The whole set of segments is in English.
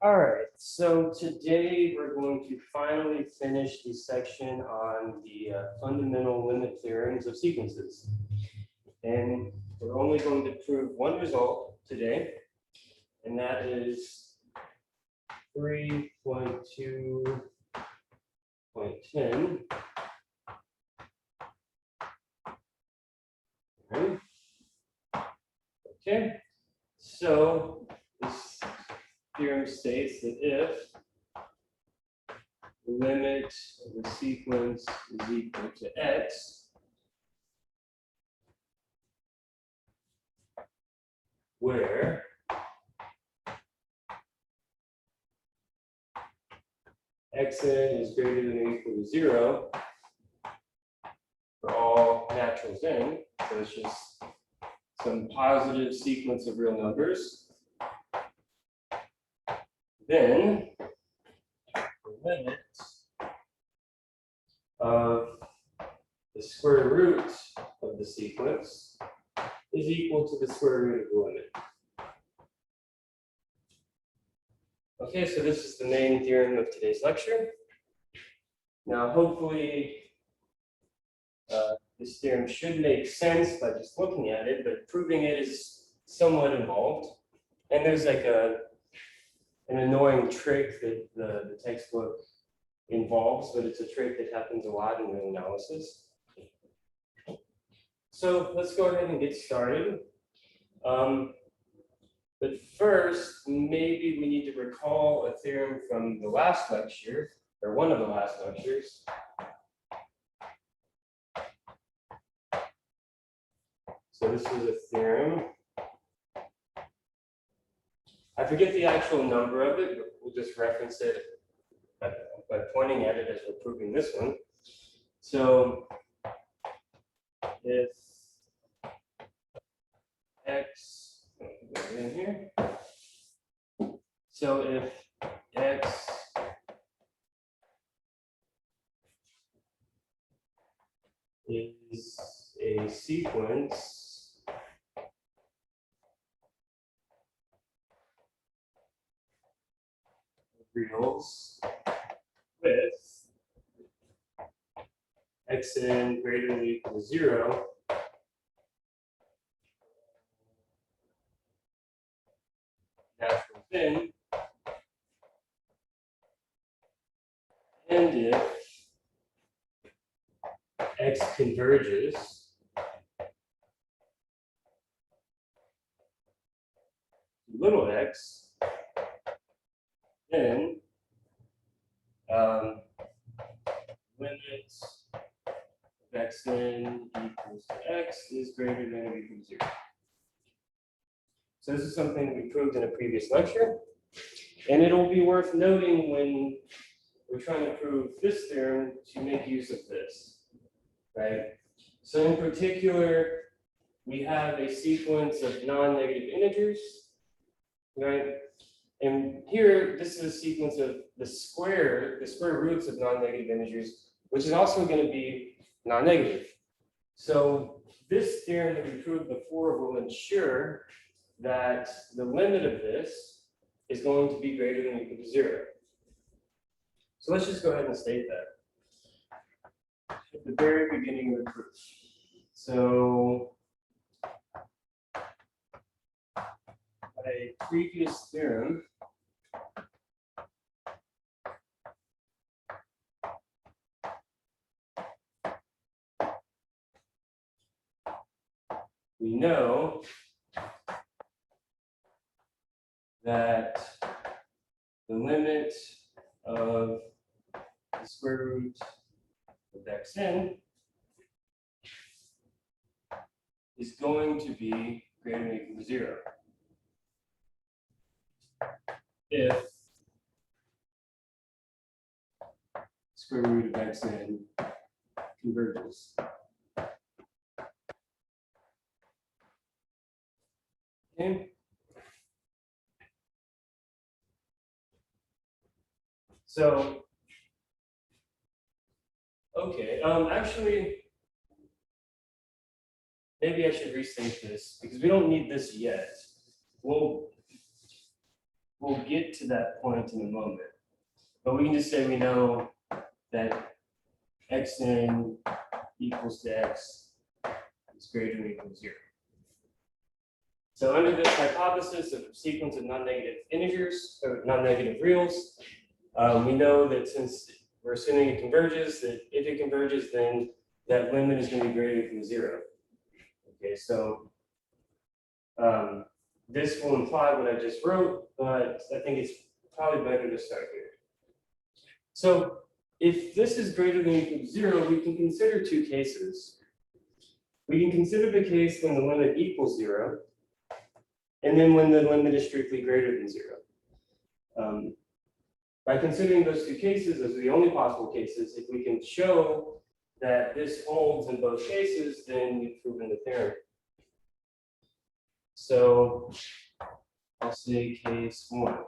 All right, so today we're going to finally finish the section on the fundamental limit theorems of sequences. And we're only going to prove one result today, and that is 3.2.10. Okay, so this theorem states that if the limit of the sequence is equal to x, where xn is greater than or equal to 0 for all naturals n, so it's just some positive sequence of real numbers, then the limit of the square root of the sequence is equal to the square root of the limit. Okay, so this is the main theorem of today's lecture. Now, hopefully, this theorem should make sense by just looking at it, but proving it is somewhat involved. And there's like an annoying trick that the textbook involves, but it's a trick that happens a lot in real analysis. So let's go ahead and get started. But first, maybe we need to recall a theorem from the last lecture, or one of the last lectures. So this is a theorem. I forget the actual number of it, but we'll just reference it by pointing at it as we're proving this one. So if x, in here. So if x is a sequence of reals with xn greater than or equal to 0, natural n, and if x converges to little x, then limit of xn equals to x is greater than or equal to 0. So this is something that we proved in a previous lecture, and it'll be worth noting when we're trying to prove this theorem to make use of this, right? So in particular, we have a sequence of non-negative integers, right? And here, this is a sequence of the square roots of non-negative integers, which is also going to be non-negative. So this theorem that we proved before will ensure that the limit of this is going to be greater than or equal to 0. So let's just go ahead and state that at the very beginning of the proof. So a previous theorem we know that the limit of the square root of xn is going to be greater than or equal to 0 if square root of xn converges. Okay. So, okay, actually, maybe I should restate this because we don't need this yet. We'll we'll get to that point in a moment. But we can just say we know that xn equals to x is greater than or equal to 0. So under this hypothesis of a sequence of non-negative integers, or non-negative reals, we know that since we're assuming it converges, that if it converges, then that limit is going to be greater than 0. Okay, so this will imply what I just wrote, but I think it's probably better to start here. So if this is greater than or equal to 0, we can consider two cases. We can consider the case when the limit equals 0, and then when the limit is strictly greater than 0. By considering those two cases, those are the only possible cases. If we can show that this holds in both cases, then we've proven the theorem. So I'll say case 1.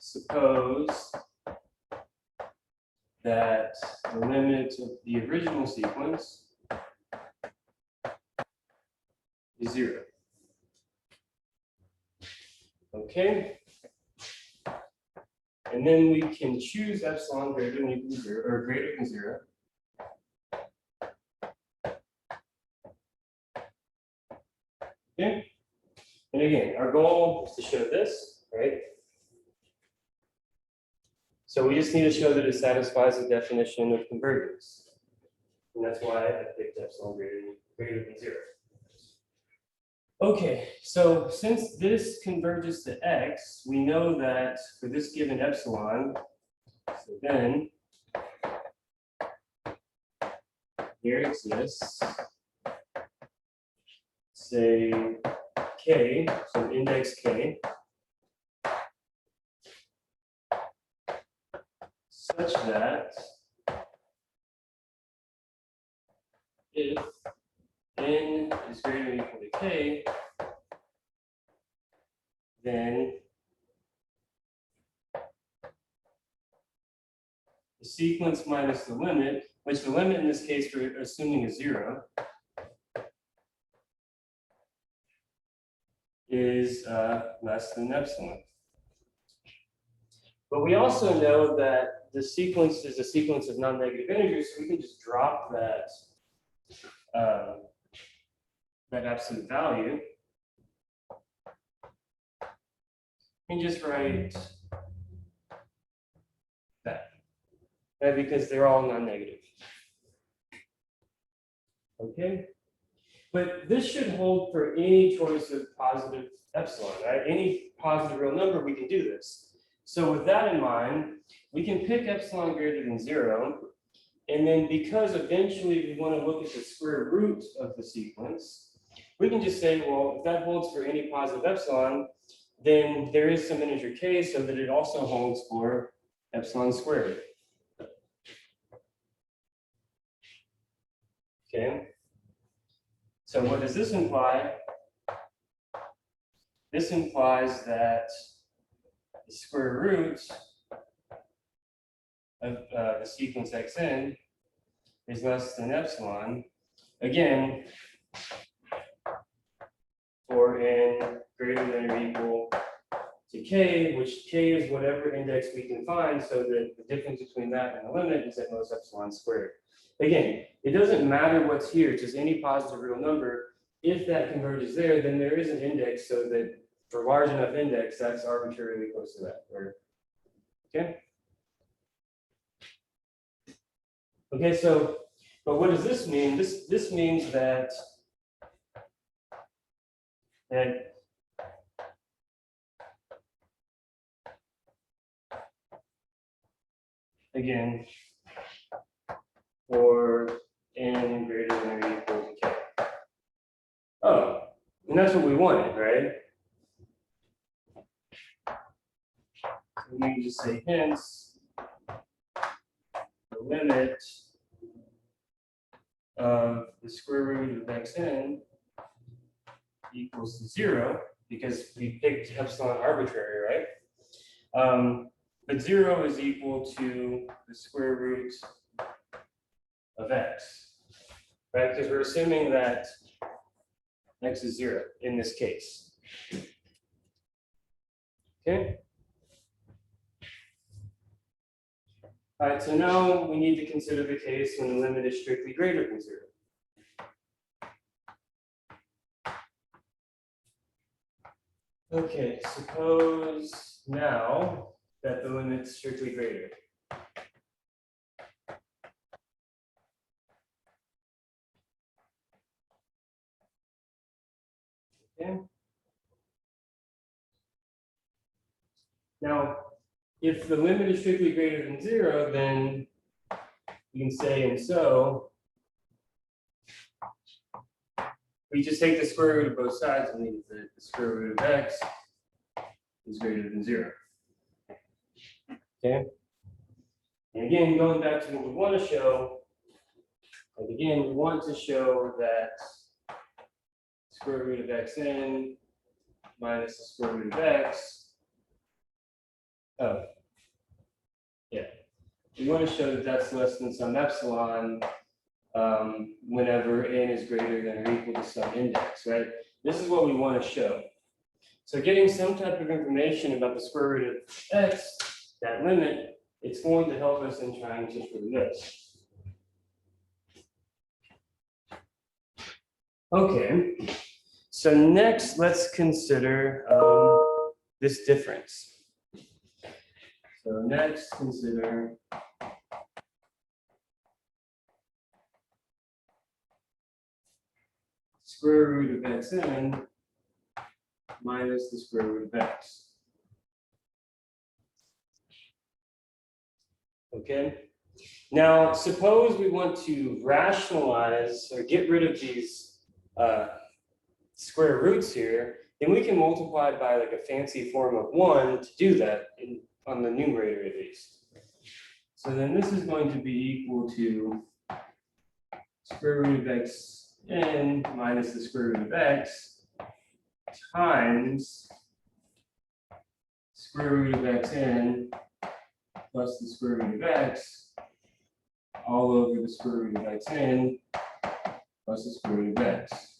Suppose that the limit of the original sequence is 0. Okay. And then we can choose epsilon greater than or equal to 0, or greater than 0. Okay. And again, our goal is to show this, right? So we just need to show that it satisfies the definition of convergence. And that's why I picked epsilon greater than 0. Okay, so since this converges to x, we know that for this given epsilon, so then there exists, say, k, so index k, such that if n is greater than or equal to k, then the sequence minus the limit, which the limit in this case we're assuming is 0, is less than epsilon. But we also know that the sequence is a sequence of non-negative integers, so we can just drop that that absolute value and just write that, right? Because they're all non-negative. Okay, but this should hold for any choice of positive epsilon, right? Any positive real number, we can do this. So with that in mind, we can pick epsilon greater than 0, and then because eventually we want to look at the square root of the sequence, we can just say, well, if that holds for any positive epsilon, then there is some integer k so that it also holds for epsilon squared. Okay. So what does this imply? This implies that the square root of the sequence xn is less than epsilon, again, for n greater than or equal to k, which k is whatever index we can find, so that the difference between that and the limit is at most epsilon squared. Again, it doesn't matter what's here, just any positive real number. If that converges there, then there is an index so that for large enough index, that's arbitrarily close to that. Or, okay? Okay, so, but what does this mean? This means that again, for n greater than or equal to k. Oh, and that's what we wanted, right? So we can just say hence the limit of the square root of xn equals to 0, because we picked epsilon arbitrary, right? But 0 is equal to the square root of x, right? Because we're assuming that x is 0 in this case. Okay. All right, so now we need to consider the case when the limit is strictly greater than 0. Okay, suppose now that the limit's strictly greater. Okay. Now, if the limit is strictly greater than 0, then you can say, and so, we just take the square root of both sides and means that the square root of x is greater than 0. Okay? And again, going back to what we want to show, like again, we want to show that square root of xn minus the square root of x. Oh, yeah. We want to show that that's less than some epsilon whenever n is greater than or equal to some index, right? This is what we want to show. So getting some type of information about the square root of x, that limit, it's going to help us in trying to prove this. Okay, so next let's consider this difference. So next consider square root of xn minus the square root of x. Okay, now suppose we want to rationalize or get rid of these square roots here, then we can multiply by like a fancy form of 1 to do that on the numerator at least. So then this is going to be equal to square root of xn minus the square root of x times square root of xn plus the square root of x all over the square root of xn plus the square root of x.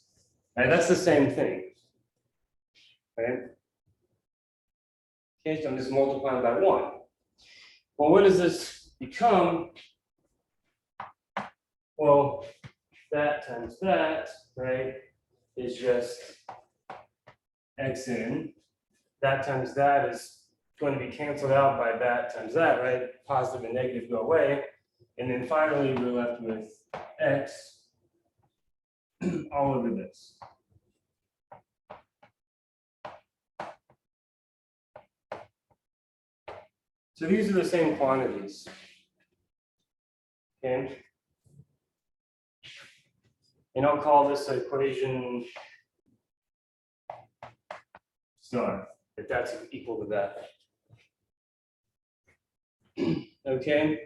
Right, that's the same thing. Right? Okay, so I'm just multiplying by 1. Well, what does this become? Well, that times that, right, is just xn. That times that is going to be canceled out by that times that, right? Positive and negative go away. And then finally, we're left with x all over this. So these are the same quantities. Okay. And I'll call this equation star, if that's equal to that. Okay.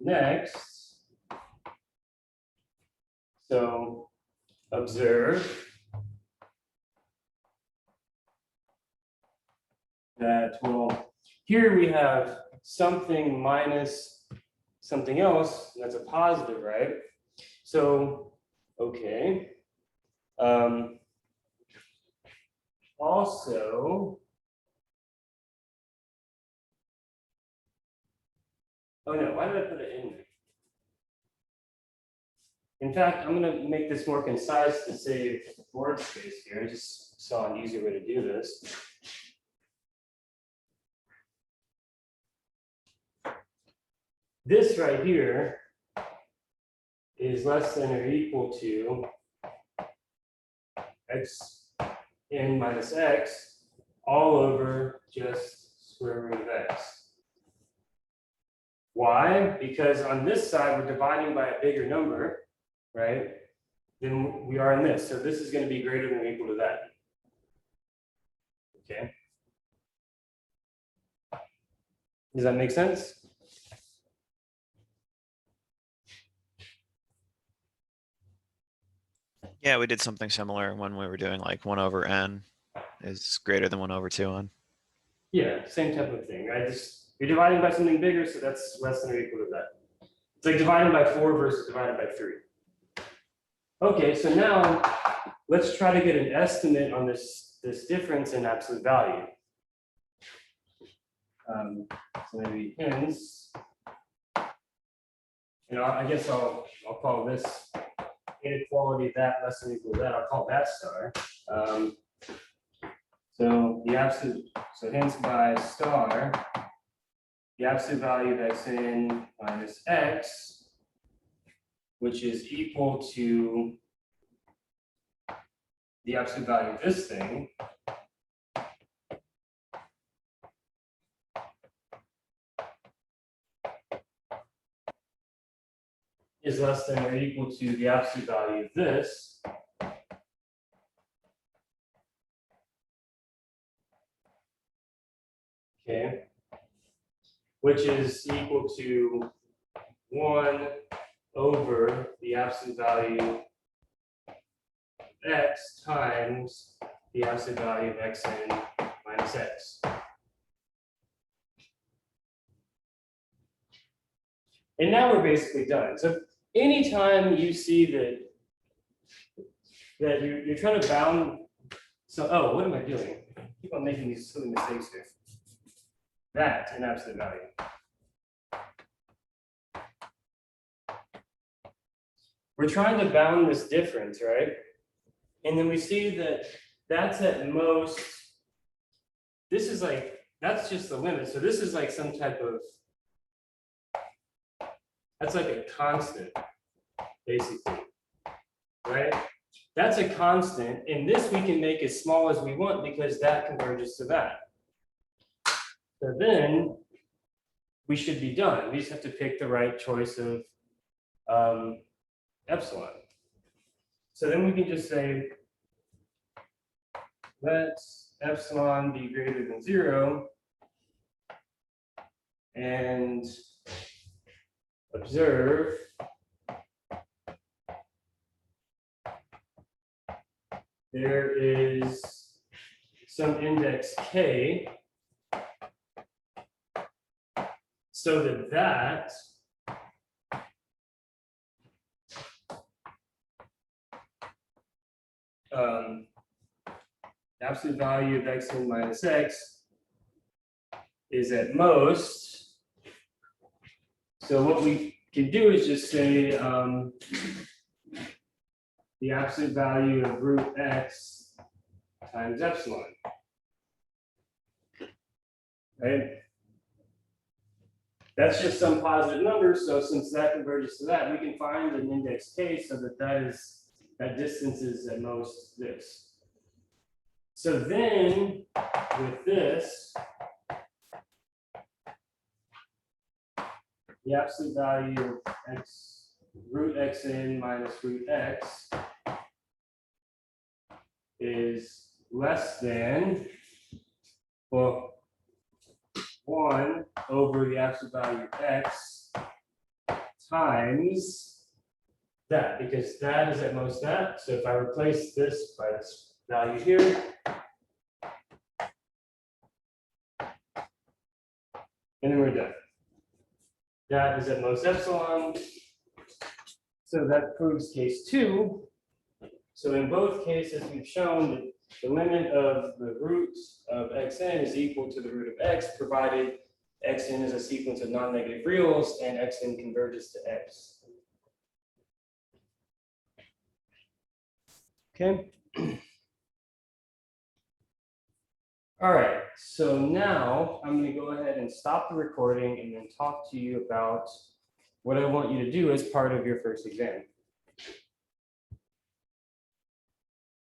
Next, so observe that, well, here we have something minus something else, and that's a positive, right? So, okay. Also, oh no, why did I put it in there? In fact, I'm going to make this more concise to save board space here. I just saw an easier way to do this. This right here is less than or equal to xn minus x all over just square root of x. Why? Because on this side, we're dividing by a bigger number, right, than we are in this. So this is going to be greater than or equal to that. Okay. Does that make sense? Yeah, we did something similar when we were doing like 1 over n is greater than 1 over 2n. Yeah, same type of thing. You're dividing by something bigger, so that's less than or equal to that. It's like dividing by 4 versus dividing by 3. Okay, so now let's try to get an estimate on this difference in absolute value. So maybe hence, I guess I'll call this inequality that less than or equal to that. I'll call that star. So hence by star, the absolute value of xn minus x, which is equal to the absolute value of this thing, is less than or equal to the absolute value of this. Okay, which is equal to 1 over the absolute value of x times the absolute value of xn minus x. And now we're basically done. So anytime you see that you're trying to bound, so what am I doing? I keep on making these silly mistakes here. That in absolute value. We're trying to bound this difference, right? And then we see that that's at most, this is like, that's just the limit. So this is like some type of, that's like a constant, basically, right? That's a constant, and this we can make as small as we want because that converges to that. So then we should be done. We just have to pick the right choice of epsilon. So then we can just say, let epsilon be greater than 0 and observe there is some index k so that absolute value of xn minus x is at most. So what we can do is just say the absolute value of root x times epsilon, right? That's just some positive number. So since that converges to that, we can find an index k so that distance is at most this. So then with this, the absolute value of x root xn minus root x is less than, well, 1 over the absolute value of x times that, because that is at most that. So if I replace this by this value here, and then we're done. That is at most epsilon. So that proves case 2. So in both cases, we've shown that the limit of the root of xn is equal to the root of x, provided xn is a sequence of non-negative reals and xn converges to x. Okay. All right, so now I'm going to go ahead and stop the recording and then talk to you about what I want you to do as part of your first exam.